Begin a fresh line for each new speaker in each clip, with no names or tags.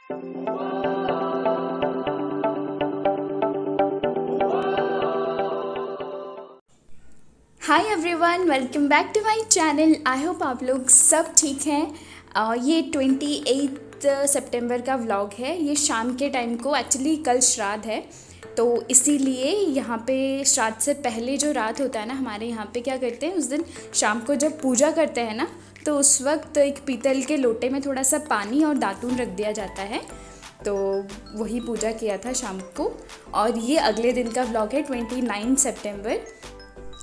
Hi everyone, welcome back to my channel. I hope आप लोग सब ठीक हैं। ये 28 सितंबर का व्लॉग है। ये शाम के टाइम को, एक्चुअली कल श्राद्ध है, तो इसीलिए यहाँ पे श्राद्ध से पहले जो रात होता है ना, हमारे यहाँ पे क्या करते हैं, उस दिन शाम को जब पूजा करते हैं ना, तो उस वक्त एक पीतल के लोटे में थोड़ा सा पानी और दातून रख दिया जाता है। तो वही पूजा किया था शाम को। और ये अगले दिन का व्लॉग है, 29 सितंबर।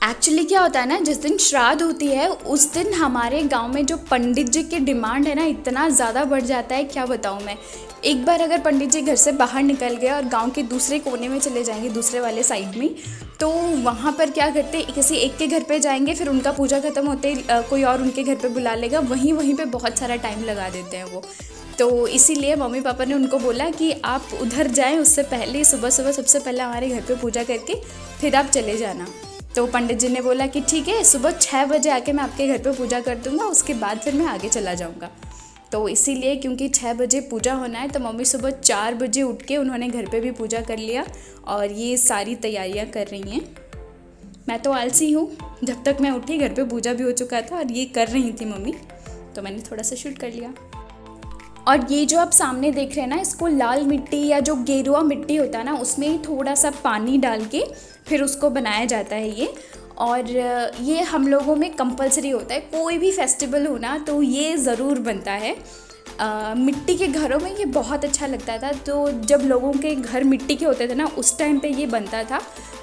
एक्चुअली क्या होता है ना, जिस दिन श्राद्ध होती है उस दिन हमारे गांव में जो पंडित जी की डिमांड है ना, इतना ज़्यादा बढ़ जाता है, क्या बताऊं मैं। एक बार अगर पंडित जी घर से बाहर निकल गए और गांव के दूसरे कोने में चले जाएंगे, दूसरे वाले साइड में, तो वहाँ पर क्या करते हैं, किसी एक के घर पे जाएंगे, फिर उनका पूजा ख़त्म होते कोई और उनके घर पे बुला लेगा, वहीं पे बहुत सारा टाइम लगा देते हैं वो। तो इसीलिए मम्मी पापा ने उनको बोला कि आप उधर जाएँ, उससे पहले सुबह सुबह सबसे पहले हमारे घर पर पूजा करके फिर आप चले जाना। तो पंडित जी ने बोला कि ठीक है, सुबह 6 बजे आके मैं आपके घर पे पूजा कर दूँगा, उसके बाद फिर मैं आगे चला जाऊँगा। तो इसीलिए क्योंकि 6 बजे पूजा होना है, तो मम्मी सुबह 4 बजे उठ के उन्होंने घर पे भी पूजा कर लिया और ये सारी तैयारियाँ कर रही हैं। मैं तो आलसी हूँ, जब तक मैं उठी घर पे पूजा भी हो चुका था और ये कर रही थी मम्मी, तो मैंने थोड़ा सा शूट कर लिया। और ये जो आप सामने देख रहे हैं ना, इसको लाल मिट्टी या जो गेरुआ मिट्टी होता है ना, उसमें थोड़ा सा पानी डाल के फिर उसको बनाया जाता है ये। और ये हम लोगों में कंपलसरी होता है, कोई भी फेस्टिवल हो ना तो ये ज़रूर बनता है। मिट्टी के घरों में ये बहुत अच्छा लगता था, तो जब लोगों के घर मिट्टी के होते थे ना, उस टाइम पे ये बनता था।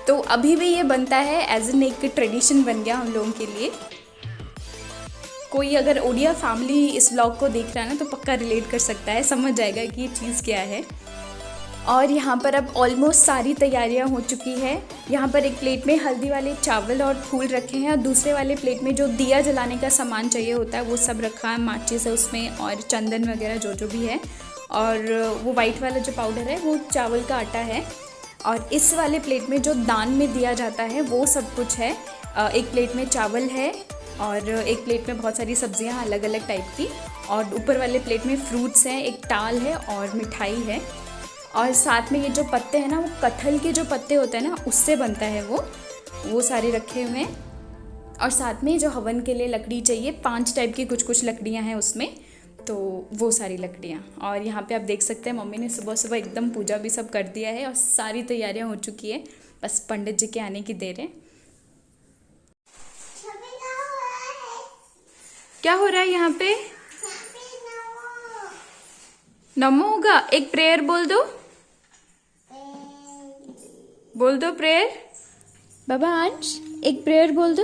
तो अभी भी ये बनता है, एज एन एक ट्रेडिशन बन गया हम लोगों के लिए। कोई अगर ओडिया फैमिली इस व्लॉग को देख रहा है ना, तो पक्का रिलेट कर सकता है, समझ जाएगा कि ये चीज़ क्या है। और यहाँ पर अब ऑलमोस्ट सारी तैयारियाँ हो चुकी है। यहाँ पर एक प्लेट में हल्दी वाले चावल और फूल रखे हैं, और दूसरे वाले प्लेट में जो दिया जलाने का सामान चाहिए होता है वो सब रखा है, माचिस है उसमें और चंदन वगैरह जो जो भी है। और वो वाइट वाला जो पाउडर है वो चावल का आटा है। और इस वाले प्लेट में जो दान में दिया जाता है वो सब कुछ है। एक प्लेट में चावल है और एक प्लेट में बहुत सारी सब्जियां अलग अलग टाइप की, और ऊपर वाले प्लेट में फ्रूट्स हैं, एक टाल है और मिठाई है। और साथ में ये जो पत्ते हैं ना, वो कटहल के जो पत्ते होते हैं ना, उससे बनता है वो सारे रखे हुए हैं। और साथ में जो हवन के लिए लकड़ी चाहिए, 5 टाइप की कुछ लकड़ियाँ हैं उसमें, तो वो सारी लकड़ियाँ। और यहाँ पे आप देख सकते हैं मम्मी ने सुबह सुबह एकदम पूजा भी सब कर दिया है और सारी तैयारियाँ हो चुकी है, बस पंडित जी के आने की देर है। क्या हो रहा है यहाँ पे? नमो होगा, एक प्रेयर बोल दो, प्रेयर। बाबा अंश, एक प्रेयर बोल दो।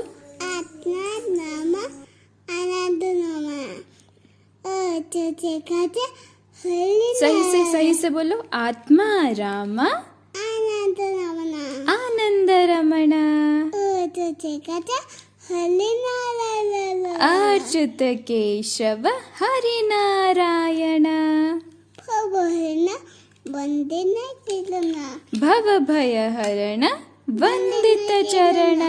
सही से बोलो। आत्मा रामा आनंद रमणा अच्युत केशव हरि नारायण भव भय हरण वंदित चरण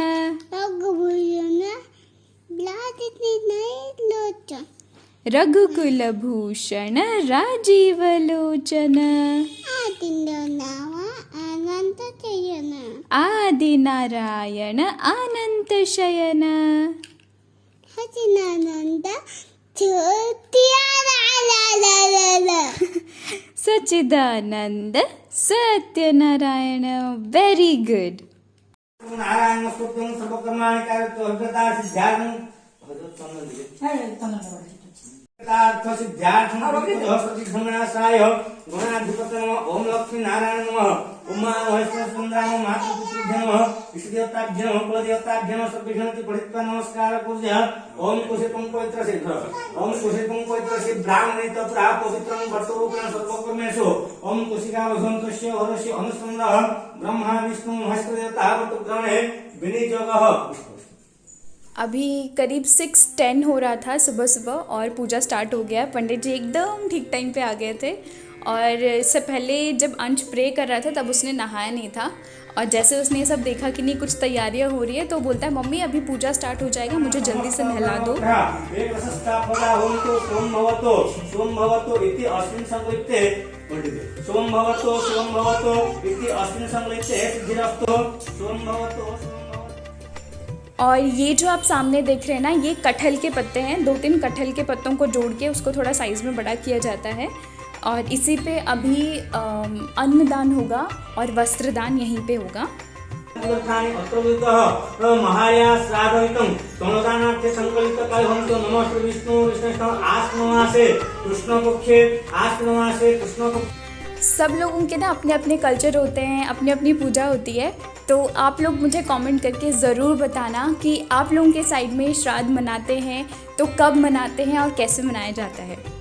रघुकुल भूषण राजीव लोचन आदि नारायण अनंत शयन सच्चिदानंद सत्यनारायण। Very good.
नारायण स्तुत्यं सर्वकर्माणि कारयतो अभ्यता सिद्ध्यार्थं सिद्ध्यार्थनाशाय गुणाधिपतये नमः। ओम लक्ष्मी नारायण नमः। उमा महेश्वर सुंदराम मातृभ्यो नमः। इष्टदेवताभ्यो नमः। कुलदेवताभ्यो नमः। सर्वेषां पठित्वा नमस्कार कुर्यात्। ओम कुशितं पवित्र सिद्ध ओम कुशितं पवित्र सिद्ध ब्राह्मणे तत्र पवित्रं वर्तरूपेण सर्वकर्मेषु ओम कुशिका वसन्तस्य हरस्य अनुसंधाः ब्रह्मा विष्णु महेश्वर देवता वर्तग्रहणे विनियोगः।
अभी करीब 6:10 हो रहा था सुबह सुबह और पूजा स्टार्ट हो गया। पंडित जी एकदम ठीक टाइम पे आ गए थे। और इससे पहले जब अंश प्रे कर रहा था तब उसने नहाया नहीं था, और जैसे उसने ये सब देखा कि नहीं कुछ तैयारियां हो रही है तो बोलता है मम्मी अभी पूजा स्टार्ट हो जाएगा, मुझे जल्दी से नहला दो।
सोम भवतो इति अस्मिन् संकल्पे सोम भवतो इति अस्मिन् संकल्पे सिद्धिरस्तु सोम भवतो।
और ये जो आप सामने देख रहे हैं ना, ये कटहल के पत्ते हैं। 2-3 कटहल के पत्तों को जोड़ के उसको थोड़ा साइज़ में बड़ा किया जाता है और इसी पे अभी अन्नदान होगा और वस्त्रदान यहीं पे होगा। सब लोगों के ना अपने अपने कल्चर होते हैं, अपनी अपनी पूजा होती है। तो आप लोग मुझे कमेंट करके ज़रूर बताना कि आप लोगों के साइड में श्राद्ध मनाते हैं तो कब मनाते हैं और कैसे मनाया जाता है।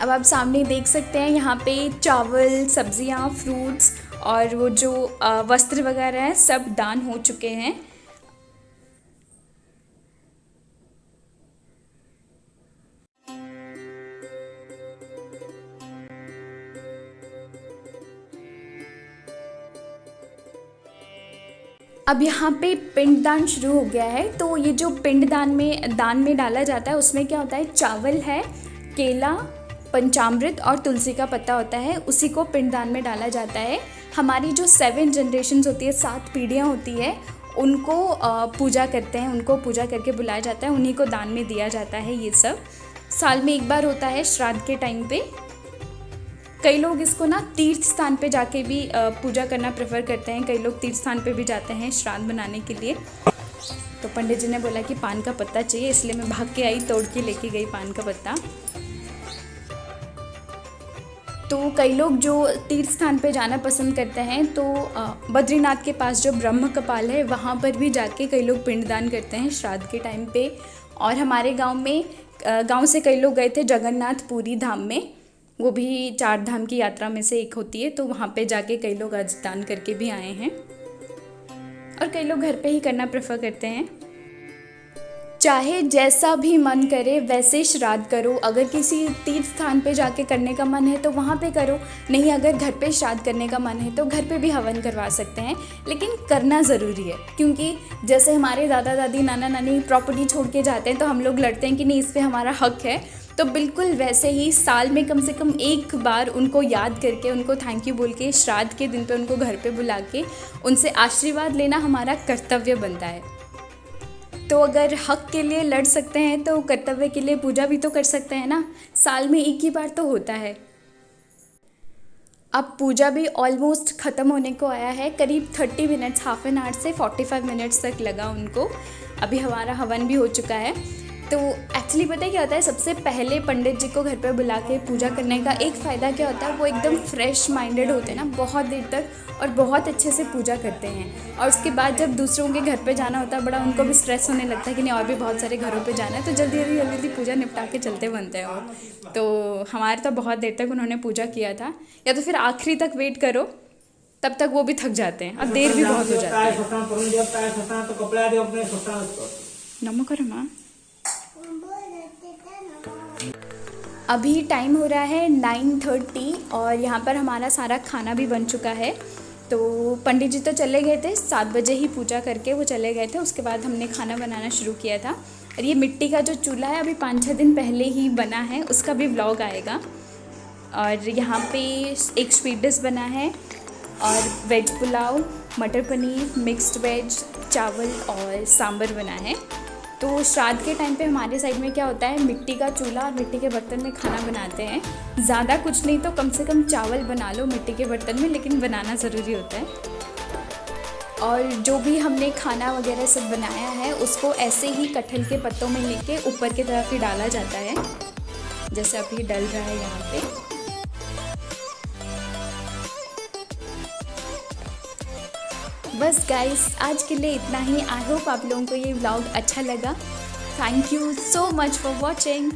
अब आप सामने देख सकते हैं यहाँ पे चावल, सब्जियाँ, फ्रूट्स और वो जो वस्त्र वगैरह हैं सब दान हो चुके हैं। अब यहाँ पे पिंडदान शुरू हो गया है। तो ये जो दान में डाला जाता है उसमें क्या होता है, चावल है, केला, पंचामृत और तुलसी का पत्ता होता है, उसी को पिंडदान में डाला जाता है। हमारी जो 7 जनरेशन्स होती है, 7 पीढ़ियाँ होती है, उनको पूजा करते हैं, उनको पूजा करके बुलाया जाता है, उन्हीं को दान में दिया जाता है। ये सब साल में एक बार होता है श्राद्ध के टाइम पे। कई लोग इसको ना तीर्थ स्थान पे जाके भी पूजा करना प्रेफर करते हैं। कई लोग तीर्थ स्थान पे भी जाते हैं श्राद्ध बनाने के लिए। तो पंडित जी ने बोला कि पान का पत्ता चाहिए, इसलिए मैं भाग के आई, तोड़ के लेके गई पान का पत्ता। तो कई लोग जो तीर्थ स्थान पे जाना पसंद करते हैं तो बद्रीनाथ के पास जो ब्रह्म कपाल है वहाँ पर भी जाके कई लोग पिंडदान करते हैं श्राद्ध के टाइम पे। और हमारे गांव से कई लोग गए थे जगन्नाथ पुरी धाम में, वो भी 4 धाम की यात्रा में से एक होती है। तो वहाँ पे जाके कई लोग आज दान करके भी आए हैं और कई लोग घर पे ही करना प्रेफर करते हैं। चाहे जैसा भी मन करे वैसे श्राद्ध करो। अगर किसी तीर्थ स्थान पे जाके करने का मन है तो वहाँ पे करो, नहीं अगर घर पे श्राद्ध करने का मन है तो घर पे भी हवन करवा सकते हैं, लेकिन करना ज़रूरी है। क्योंकि जैसे हमारे दादा दादी, नाना नानी प्रॉपर्टी छोड़ के जाते हैं तो हम लोग लड़ते हैं कि नहीं इस पर हमारा हक है, तो बिल्कुल वैसे ही साल में कम से कम एक बार उनको याद करके, उनको थैंक यू बोल के, श्राद्ध के दिन पे उनको घर पे बुला के उनसे आशीर्वाद लेना हमारा कर्तव्य बनता है। तो अगर हक के लिए लड़ सकते हैं तो कर्तव्य के लिए पूजा भी तो कर सकते हैं ना। साल में एक ही बार तो होता है। अब पूजा भी ऑलमोस्ट ख़त्म होने को आया है। करीब 30 मिनट्स, हाफ एन आवर से 45 मिनट्स तक लगा उनको। अभी हमारा हवन भी हो चुका है। तो एक्चुअली पता है क्या होता है, सबसे पहले पंडित जी को घर पर बुला के पूजा करने का एक फ़ायदा क्या होता है, वो एकदम फ्रेश माइंडेड होते हैं ना, बहुत देर तक और बहुत अच्छे से पूजा करते हैं। और उसके बाद जब दूसरों के घर पे जाना होता है, बड़ा उनको भी स्ट्रेस होने लगता है कि नहीं और भी बहुत सारे घरों पे जाना है, तो जल्दी जल्दी पूजा निपटा के चलते बनते हैं वो। तो हमारे तो बहुत देर तक उन्होंने पूजा किया था, या तो फिर आखिरी तक वेट करो, तब तक वो भी थक जाते हैं। अब देर भी बहुत हो जाती है। नमो करो माँ। अभी टाइम हो रहा है 9:30 और यहाँ पर हमारा सारा खाना भी बन चुका है। तो पंडित जी तो चले गए थे, 7 बजे ही पूजा करके वो चले गए थे। उसके बाद हमने खाना बनाना शुरू किया था। और ये मिट्टी का जो चूल्हा है अभी 5-6 दिन पहले ही बना है, उसका भी व्लॉग आएगा। और यहाँ पे एक स्वीट डिश बना है और वेज पुलाव, मटर पनीर, मिक्स्ड वेज, चावल और सांभर बना है। तो श्राद्ध के टाइम पे हमारे साइड में क्या होता है, मिट्टी का चूल्हा और मिट्टी के बर्तन में खाना बनाते हैं। ज़्यादा कुछ नहीं तो कम से कम चावल बना लो मिट्टी के बर्तन में, लेकिन बनाना ज़रूरी होता है। और जो भी हमने खाना वगैरह सब बनाया है उसको ऐसे ही कटहल के पत्तों में लेके ऊपर की तरफ ही डाला जाता है, जैसे अभी डल रहा है यहाँ पे। बस गाइस, आज के लिए इतना ही। आई होप आप लोगों को ये व्लॉग अच्छा लगा। Thank you so much for watching.